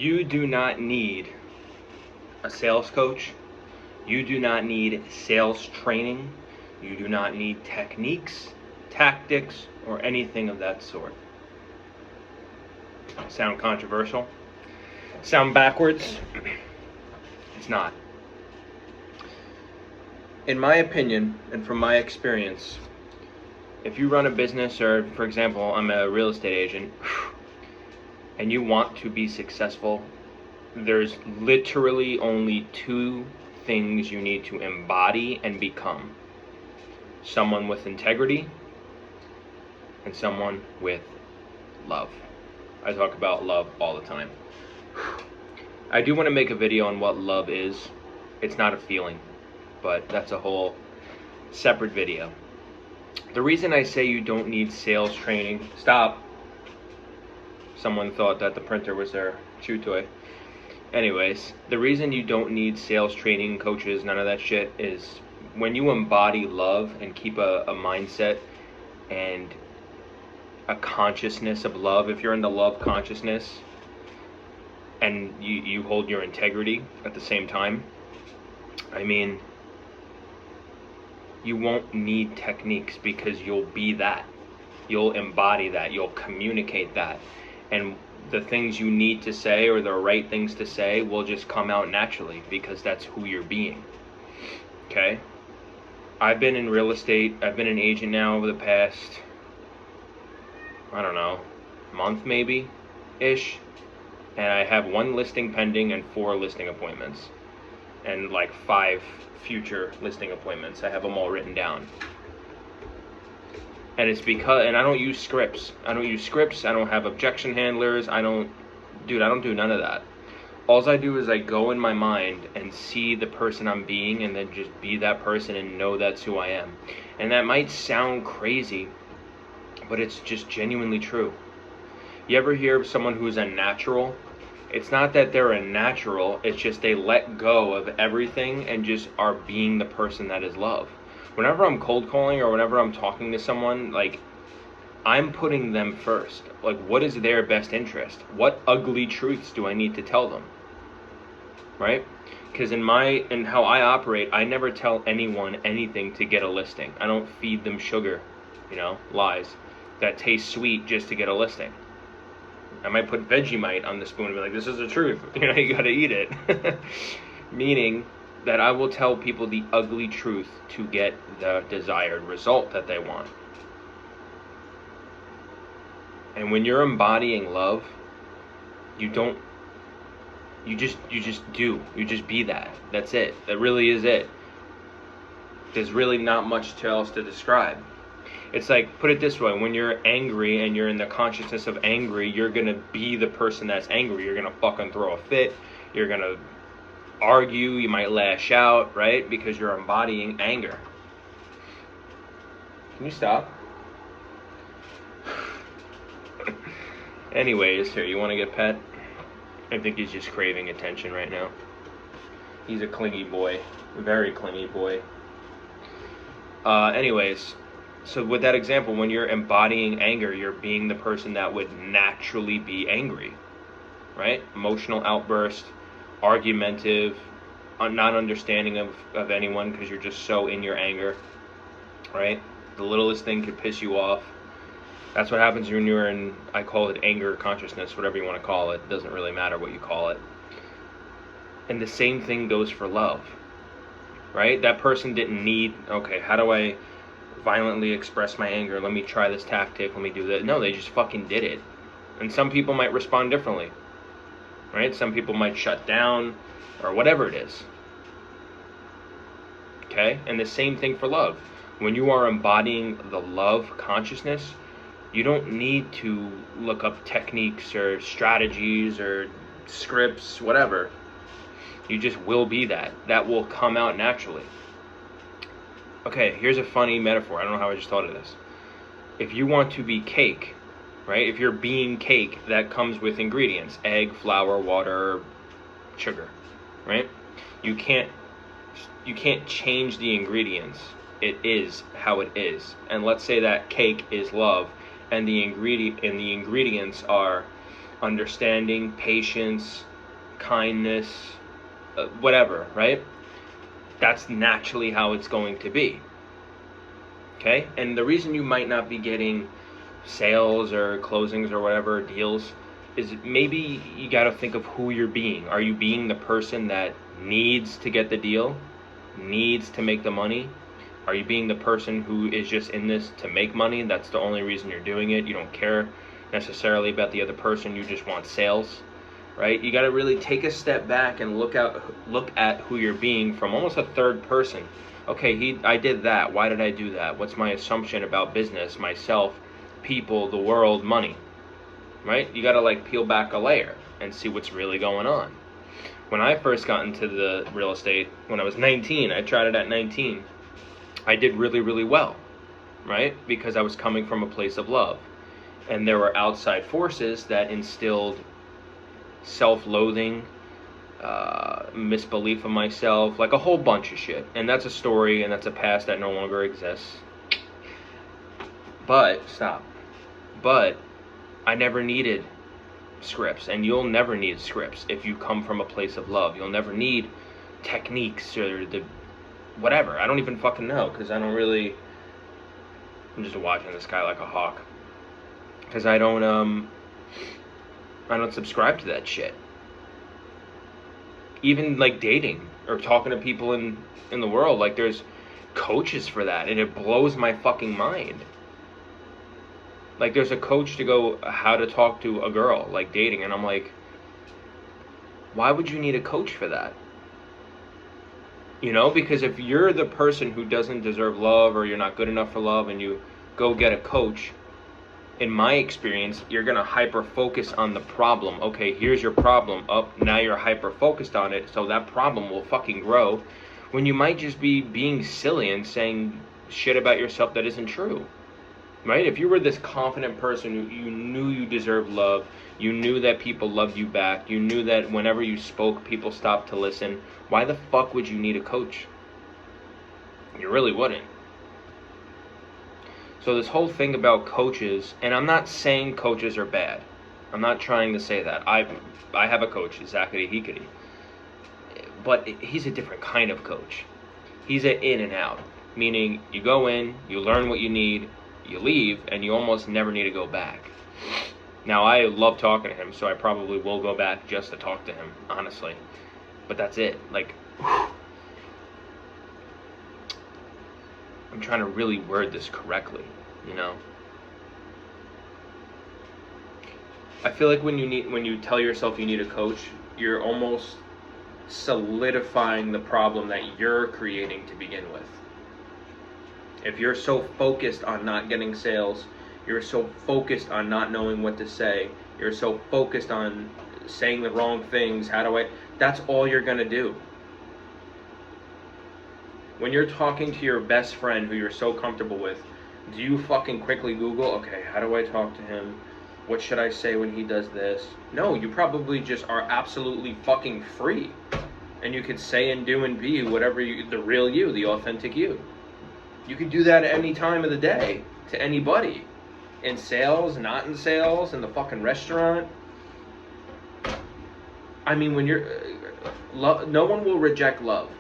You do not need a sales coach. You do not need sales training. You do not need techniques, tactics, or anything of that sort. Sound controversial? Sound backwards? It's not. In my opinion, and from my experience, if you run a business, or for example, I'm a real estate agent, and you want to be successful, there's literally only two things you need to embody and become: someone with integrity and someone with love. I talk about love all the time. I do want to make a video on what love is. It's not a feeling, but that's a whole separate video. The reason I say you don't need sales training, stop. Someone thought that the printer was their chew toy. Anyways, the reason you don't need sales training, coaches, none of that shit, is when you embody love and keep a mindset and a consciousness of love. If you're in the love consciousness and you hold your integrity at the same time, I mean, you won't need techniques, because you'll be that. You'll embody that. You'll communicate that. And the things you need to say, or the right things to say, will just come out naturally, because that's who you're being. Okay? I've been in real estate. I've been an agent now over the past, I don't know, month maybe ish. And I have 1 listing pending and 4 listing appointments. And like 5 future listing appointments. I have them all written down. And it's because, and I don't use scripts. I don't have objection handlers. I don't do none of that. All I do is I go in my mind and see the person I'm being, and then just be that person and know that's who I am. And that might sound crazy, but it's just genuinely true. You ever hear of someone who's a natural? It's not that they're a natural, it's just they let go of everything and just are being the person that is love. Whenever I'm cold calling or whenever I'm talking to someone, like, I'm putting them first. Like, what is their best interest? What ugly truths do I need to tell them? Right? Because in how I operate, I never tell anyone anything to get a listing. I don't feed them sugar, lies that taste sweet just to get a listing. I might put Vegemite on the spoon and be like, this is the truth. You gotta eat it. Meaning that I will tell people the ugly truth to get the desired result that they want. And when you're embodying love, you just be that. That's it. That really is it. There's really not much else to describe. It's like, put it this way, when you're angry and you're in the consciousness of angry, you're gonna be the person that's angry. You're gonna fucking throw a fit. You're gonna argue. You might lash out, right? Because you're embodying anger. Can you stop? Anyways, here, you want to get pet? I think he's just craving attention right now. He's a clingy boy. A very clingy boy. Anyways, so with that example, when you're embodying anger, you're being the person that would naturally be angry, right? Emotional outburst, argumentative, not understanding of anyone because you're just so in your anger, right? The littlest thing could piss you off. That's what happens when you're in, I call it anger consciousness, whatever you want to call it. It doesn't really matter what you call it. And the same thing goes for love, right? That person didn't need, okay, how do I violently express my anger? Let me try this tactic. Let me do that. No, they just fucking did it. And some people might respond differently, right? Some people might shut down or whatever it is. Okay? And the same thing for love. When you are embodying the love consciousness, you don't need to look up techniques or strategies or scripts, whatever. You just will be that. That will come out naturally. Okay, here's a funny metaphor. I don't know how I just thought of this. If you want to be cake, right? If you're being cake, that comes with ingredients: egg, flour, water, sugar, right? You can't change the ingredients. It is how it is. And let's say that cake is love, and the ingredients are understanding, patience, kindness, whatever, right? That's naturally how it's going to be. Okay? And the reason you might not be getting sales or closings or whatever deals is maybe you got to think of who you're being. Are you being the person that needs to get the deal, needs to make the money? Are you being the person who is just in this to make money? That's the only reason you're doing it. You don't care necessarily about the other person. You just want sales, right? You got to really take a step back and look at who you're being from almost a third person. Okay, I did that. Why did I do that? What's my assumption about business, myself, people, the world, money? Right? You got to like peel back a layer and see what's really going on. When I first got into the real estate, when I was 19, I tried it at 19. I did really, really well, right? Because I was coming from a place of love. And there were outside forces that instilled self-loathing, misbelief of myself, like a whole bunch of shit. And that's a story and that's a past that no longer exists. But I never needed scripts, and you'll never need scripts if you come from a place of love. You'll never need techniques or the whatever. I don't even fucking know, because I'm just watching this guy like a hawk, because I don't subscribe to that shit. Even like dating or talking to people in the world, like there's coaches for that, and it blows my fucking mind. Like there's a coach to go how to talk to a girl, like dating, and I'm like, why would you need a coach for that? You know, because if you're the person who doesn't deserve love, or you're not good enough for love, and you go get a coach, in my experience, you're going to hyper focus on the problem. Okay, here's your problem. Now you're hyper focused on it, so that problem will fucking grow, when you might just be being silly and saying shit about yourself that isn't true. Right? If you were this confident person who you knew you deserved love, you knew that people loved you back, you knew that whenever you spoke, people stopped to listen, why the fuck would you need a coach? You really wouldn't. So this whole thing about coaches, and I'm not saying coaches are bad. I'm not trying to say that. I have a coach, Zachary Hikari. But he's a different kind of coach. He's an in and out. Meaning, you go in, you learn what you need, you leave, and you almost never need to go back. Now, I love talking to him, so I probably will go back just to talk to him, honestly. But that's it. Like, I'm trying to really word this correctly, you know? I feel like when you tell yourself you need a coach, you're almost solidifying the problem that you're creating to begin with. If you're so focused on not getting sales, you're so focused on not knowing what to say, you're so focused on saying the wrong things, that's all you're gonna do. When you're talking to your best friend who you're so comfortable with, do you fucking quickly Google, okay, how do I talk to him? What should I say when he does this? No, you probably just are absolutely fucking free. And you could say and do and be whatever the real you, the authentic you. You could do that at any time of the day to anybody. In sales, not in sales, in the fucking restaurant. I mean, when you're... no one will reject love.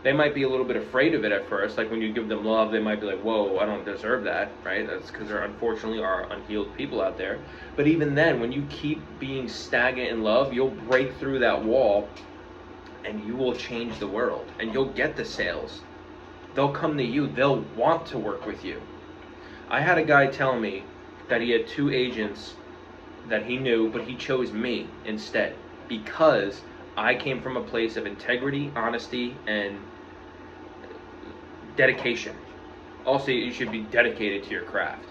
They might be a little bit afraid of it at first. Like when you give them love, they might be like, whoa, I don't deserve that, right? That's because there unfortunately are unhealed people out there. But even then, when you keep being stagnant in love, you'll break through that wall and you will change the world. And you'll get the sales. They'll come to you. They'll want to work with you. I had a guy tell me that he had 2 agents that he knew, but he chose me instead because I came from a place of integrity, honesty, and dedication. Also, you should be dedicated to your craft.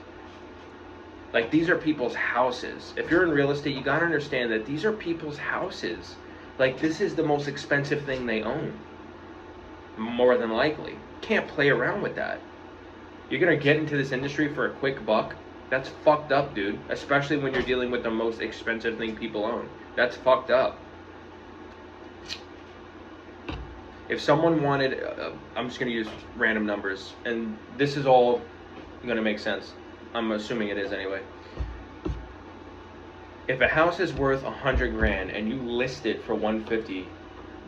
Like, these are people's houses. If you're in real estate, you gotta understand that these are people's houses. Like, this is the most expensive thing they own. More than likely. Can't play around with that. You're gonna get into this industry for a quick buck? That's fucked up, dude. Especially when you're dealing with the most expensive thing people own. That's fucked up. If someone wanted, I'm just going to use random numbers, and this is all going to make sense. I'm assuming it is anyway. If a house is worth 100 grand and you list it for 150,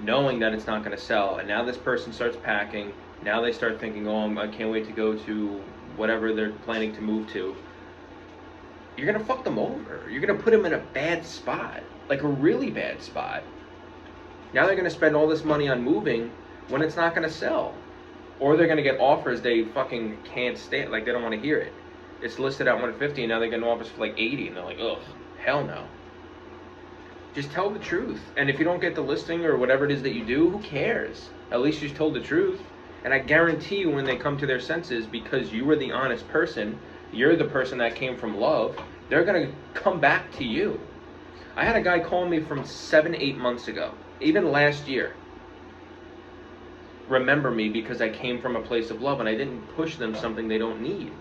knowing that it's not going to sell, and now this person starts packing, now they start thinking, oh, I can't wait to go to whatever they're planning to move to, you're going to fuck them over. You're going to put them in a bad spot, like a really bad spot. Now they're going to spend all this money on moving when it's not going to sell. Or they're going to get offers they fucking can't stand, like they don't want to hear it. It's listed at 150 and now they're getting offers for like 80 and they're like, ugh, hell no. Just tell the truth. And if you don't get the listing or whatever it is that you do, who cares? At least you told the truth. And I guarantee you when they come to their senses, because you were the honest person, you're the person that came from love, they're going to come back to you. I had a guy call me from 7-8 months ago, even last year. Remember me because I came from a place of love and I didn't push them something they don't need.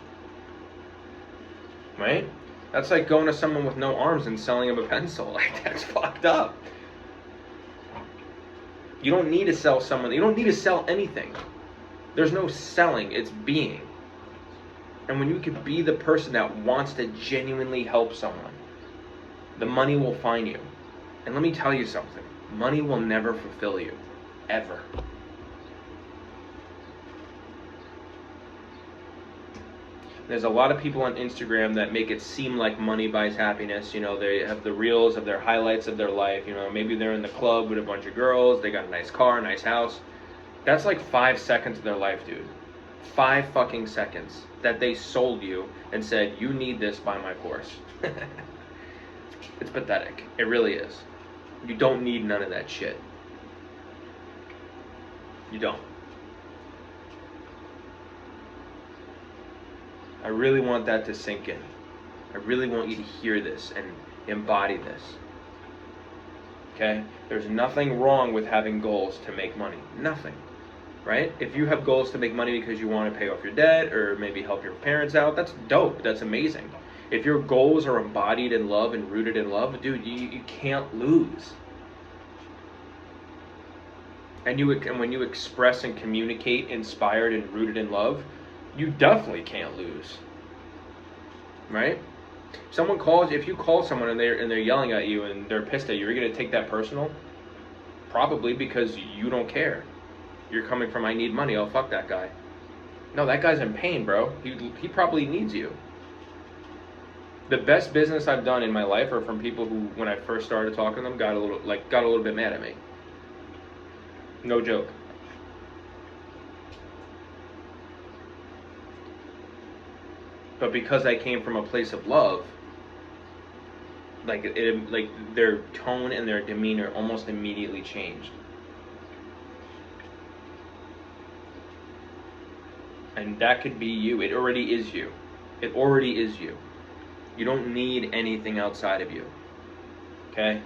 Right? That's like going to someone with no arms and selling them a pencil. Like, that's fucked up. You don't need to sell someone. You don't need to sell anything. There's no selling. It's being. And when you can be the person that wants to genuinely help someone, the money will find you. And let me tell you something. Money will never fulfill you. Ever. There's a lot of people on Instagram that make it seem like money buys happiness. You know, they have the reels of their highlights of their life. You know, maybe they're in the club with a bunch of girls. They got a nice car, nice house. That's like 5 seconds of their life, dude. 5 fucking seconds that they sold you and said, you need this, buy my course. It's pathetic. It really is. You don't need none of that shit. You don't. I really want that to sink in. I really want you to hear this and embody this. Okay? There's nothing wrong with having goals to make money. Nothing. Right? If you have goals to make money because you want to pay off your debt or maybe help your parents out, that's dope. That's amazing. If your goals are embodied in love and rooted in love, dude, you can't lose. And when you express and communicate inspired and rooted in love, you definitely can't lose. Right? Someone calls, if you call someone and they're yelling at you and they're pissed at you, you're going to take that personal? Probably because you don't care. You're coming from, I need money, oh fuck that guy. No, that guy's in pain, bro. He probably needs you. The best business I've done in my life are from people who, when I first started talking to them, got a little bit mad at me. No joke. But because I came from a place of love, like their tone and their demeanor almost immediately changed. And that could be you. It already is you. It already is you. You don't need anything outside of you. Okay?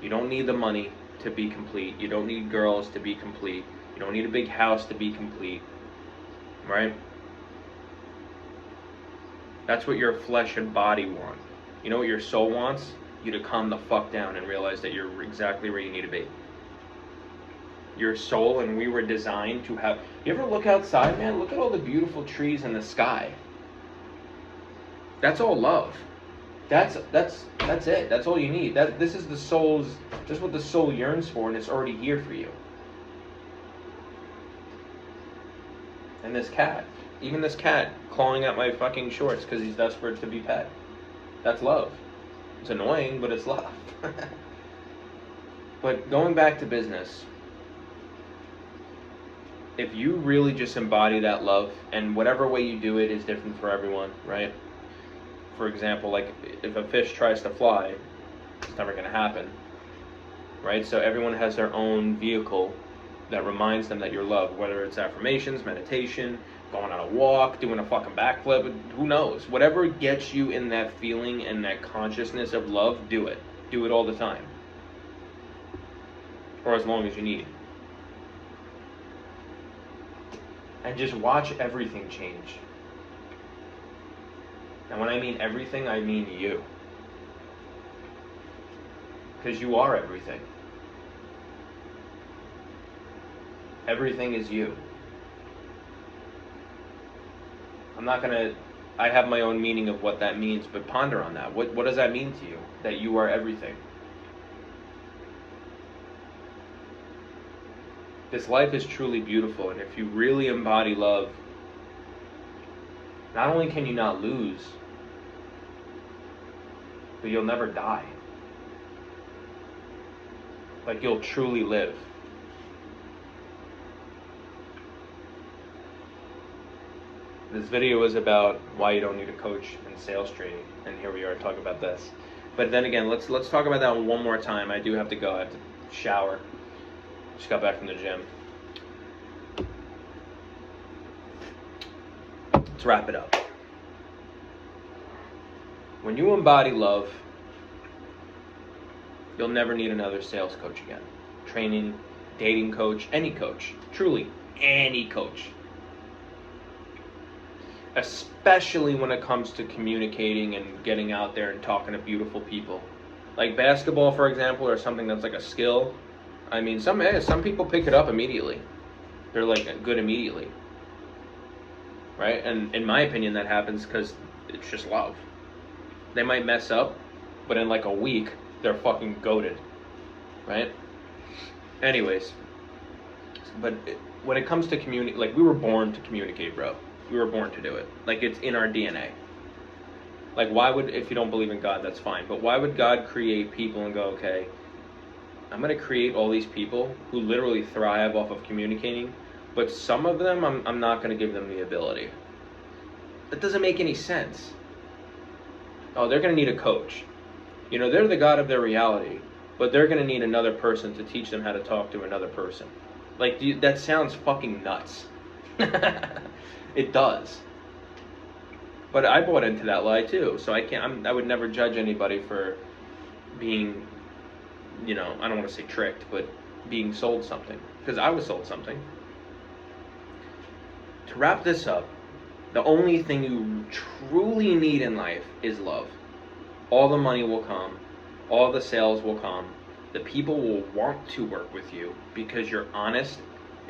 You don't need the money to be complete. You don't need girls to be complete. You don't need a big house to be complete. Right? That's what your flesh and body want. You know what your soul wants? You to calm the fuck down and realize that you're exactly where you need to be. Your soul, and we were designed to have... You ever look outside, man? Look at all the beautiful trees in the sky. That's all love. That's it. That's all you need. This is what the soul yearns for, and it's already here for you. And this cat. Even this cat clawing at my fucking shorts because he's desperate to be pet. That's love. It's annoying, but it's love. But going back to business, if you really just embody that love, and whatever way you do it is different for everyone, right? For example, like if a fish tries to fly, it's never going to happen, right? So everyone has their own vehicle that reminds them that you're loved, whether it's affirmations, meditation, going on a walk, doing a fucking backflip, who knows? Whatever gets you in that feeling and that consciousness of love, do it. Do it all the time. Or as long as you need. And just watch everything change. And when I mean everything, I mean you. Because you are everything. Everything is you. I'm not going to I have my own meaning of what that means, but ponder on that. What does that mean to you? That you are everything. This life is truly beautiful, and if you really embody love, not only can you not lose, but you'll never die. Like, you'll truly live. This video is about why you don't need a coach in sales training, and here we are talking about this. But then again, let's talk about that one more time. I do have to go. I have to shower. Just got back from the gym. Let's wrap it up. When you embody love, you'll never need another sales coach again. Training, dating coach, any coach. Truly, any coach. Especially when it comes to communicating and getting out there and talking to beautiful people. Like basketball, for example, or something that's like a skill. I mean, some people pick it up immediately. They're like good immediately. Right? And in my opinion, that happens because it's just love. They might mess up, but in like a week, they're fucking goated. Right? Anyways. But when it comes to communicate, like, we were born to communicate, bro. We were born to do it. Like, it's in our DNA. Like, why would, if you don't believe in God, that's fine. But why would God create people and go, okay, I'm going to create all these people who literally thrive off of communicating, but some of them, I'm not going to give them the ability. That doesn't make any sense. Oh, they're going to need a coach. You know, they're the God of their reality, but they're going to need another person to teach them how to talk to another person. Like, that sounds fucking nuts. It does. But I bought into that lie too, so I would never judge anybody for being, you know, I don't want to say tricked, but being sold something. Because I was sold something. To wrap this up, the only thing you truly need in life is love. All the money will come. All the sales will come. The people will want to work with you because you're honest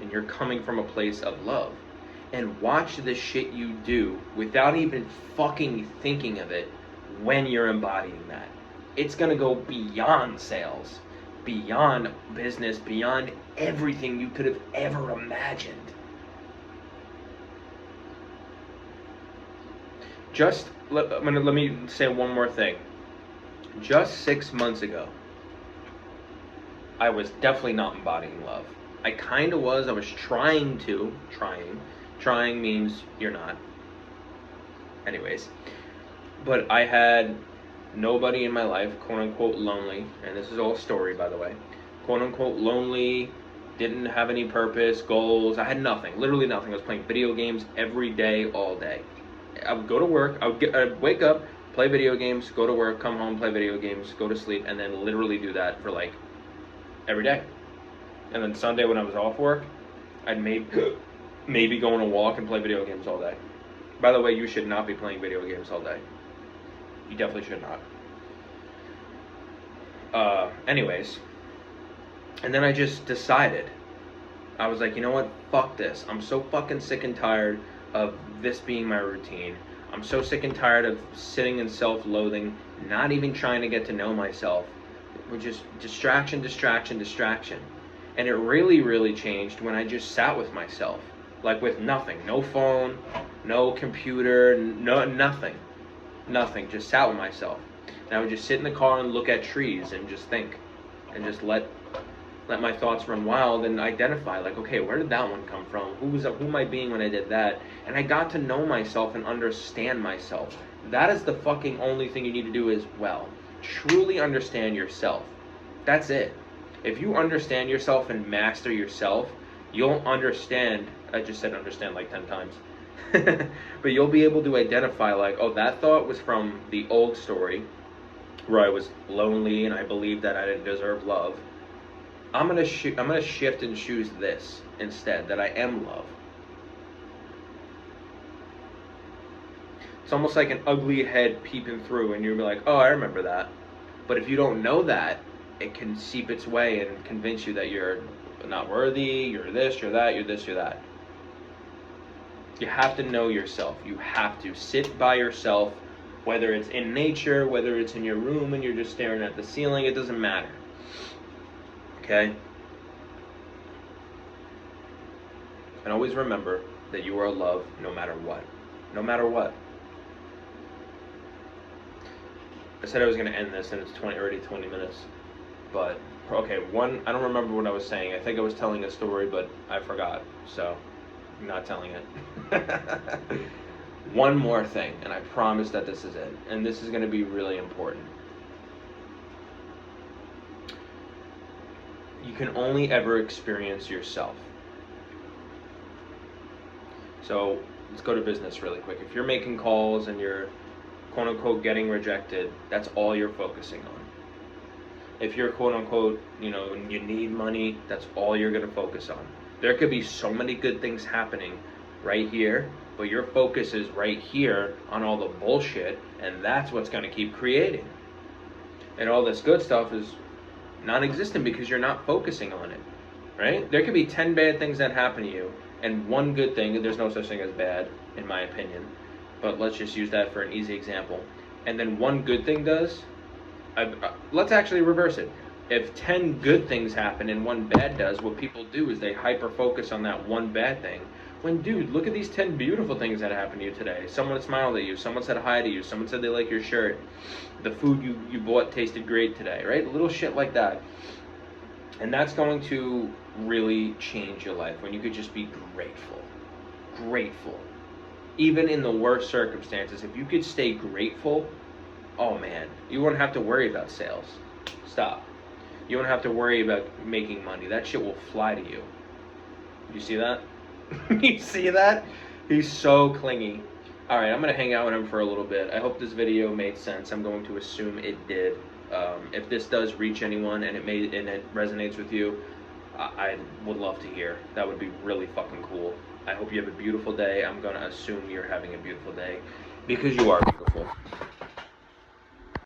and you're coming from a place of love. And watch the shit you do without even fucking thinking of it when you're embodying that. It's going to go beyond sales, beyond business, beyond everything you could have ever imagined. Let me say one more thing. Just 6 months ago, I was definitely not embodying love. I kind of was. I was trying. Trying means you're not. Anyways. But I had nobody in my life, quote unquote lonely, and this is all story, by the way. Quote unquote lonely, didn't have any purpose, goals. I had nothing, literally nothing. I was playing video games every day, all day. I would go to work, I'd wake up, play video games, go to work, come home, play video games, go to sleep, and then literally do that for like every day. And then Sunday when I was off work, I'd maybe go on a walk and play video games all day. By the way, you should not be playing video games all day. You definitely should not. Anyways. And then I just decided. I was like, you know what? Fuck this. I'm so fucking sick and tired of this being my routine. I'm so sick and tired of sitting in self-loathing, not even trying to get to know myself. We're just distraction. And it really, really changed when I just sat with myself. Like with nothing. No phone, no computer, nothing. Nothing. Just sat with myself. And I would just sit in the car and look at trees and just think. And just let my thoughts run wild and identify, like, okay, where did that one come from? Who am I being when I did that? And I got to know myself and understand myself. That is the fucking only thing you need to do is, well, truly understand yourself. That's it. If you understand yourself and master yourself, you'll understand. I just said understand like 10 times. But you'll be able to identify, like, oh, that thought was from the old story where I was lonely and I believed that I didn't deserve love. I'm gonna shift and choose this instead, that I am love. It's almost like an ugly head peeping through, and you'll be like, oh, I remember that. But if you don't know that, it can seep its way and convince you that you're not worthy, you're this, you're that, you're this, you're that. You have to know yourself. You have to sit by yourself, whether it's in nature, whether it's in your room and you're just staring at the ceiling, it doesn't matter. Okay? And always remember that you are loved no matter what. No matter what. I said I was going to end this and it's already 20 minutes. But, okay, I don't remember what I was saying. I think I was telling a story, but I forgot. So, I'm not telling it. One more thing, and I promise that this is it. And this is going to be really important. You can only ever experience yourself. So, let's go to business really quick. If you're making calls and you're quote unquote getting rejected, that's all you're focusing on. If you're quote unquote, you need money, that's all you're going to focus on. There could be so many good things happening right here, but your focus is right here on all the bullshit, and that's what's going to keep creating. And all this good stuff is non-existent because you're not focusing on it, right? There could be 10 bad things that happen to you, and one good thing. There's no such thing as bad, in my opinion, but let's just use that for an easy example. And then one good thing does. Let's actually reverse it. If 10 good things happen and one bad does, what people do is they hyper focus on that one bad thing. When, dude, look at these 10 beautiful things that happened to you today. Someone smiled at you. Someone said hi to you. Someone said they like your shirt. The food you bought tasted great today, right? Little shit like that. And that's going to really change your life when you could just be grateful. Grateful. Even in the worst circumstances, if you could stay grateful, oh man, you won't have to worry about sales. Stop. You won't have to worry about making money. That shit will fly to you. You see that? You see that? He's so clingy. Alright, I'm going to hang out with him for a little bit. I hope this video made sense. I'm going to assume it did. If this does reach anyone and it resonates with you, I would love to hear. That would be really fucking cool. I hope you have a beautiful day. I'm going to assume you're having a beautiful day because you are beautiful.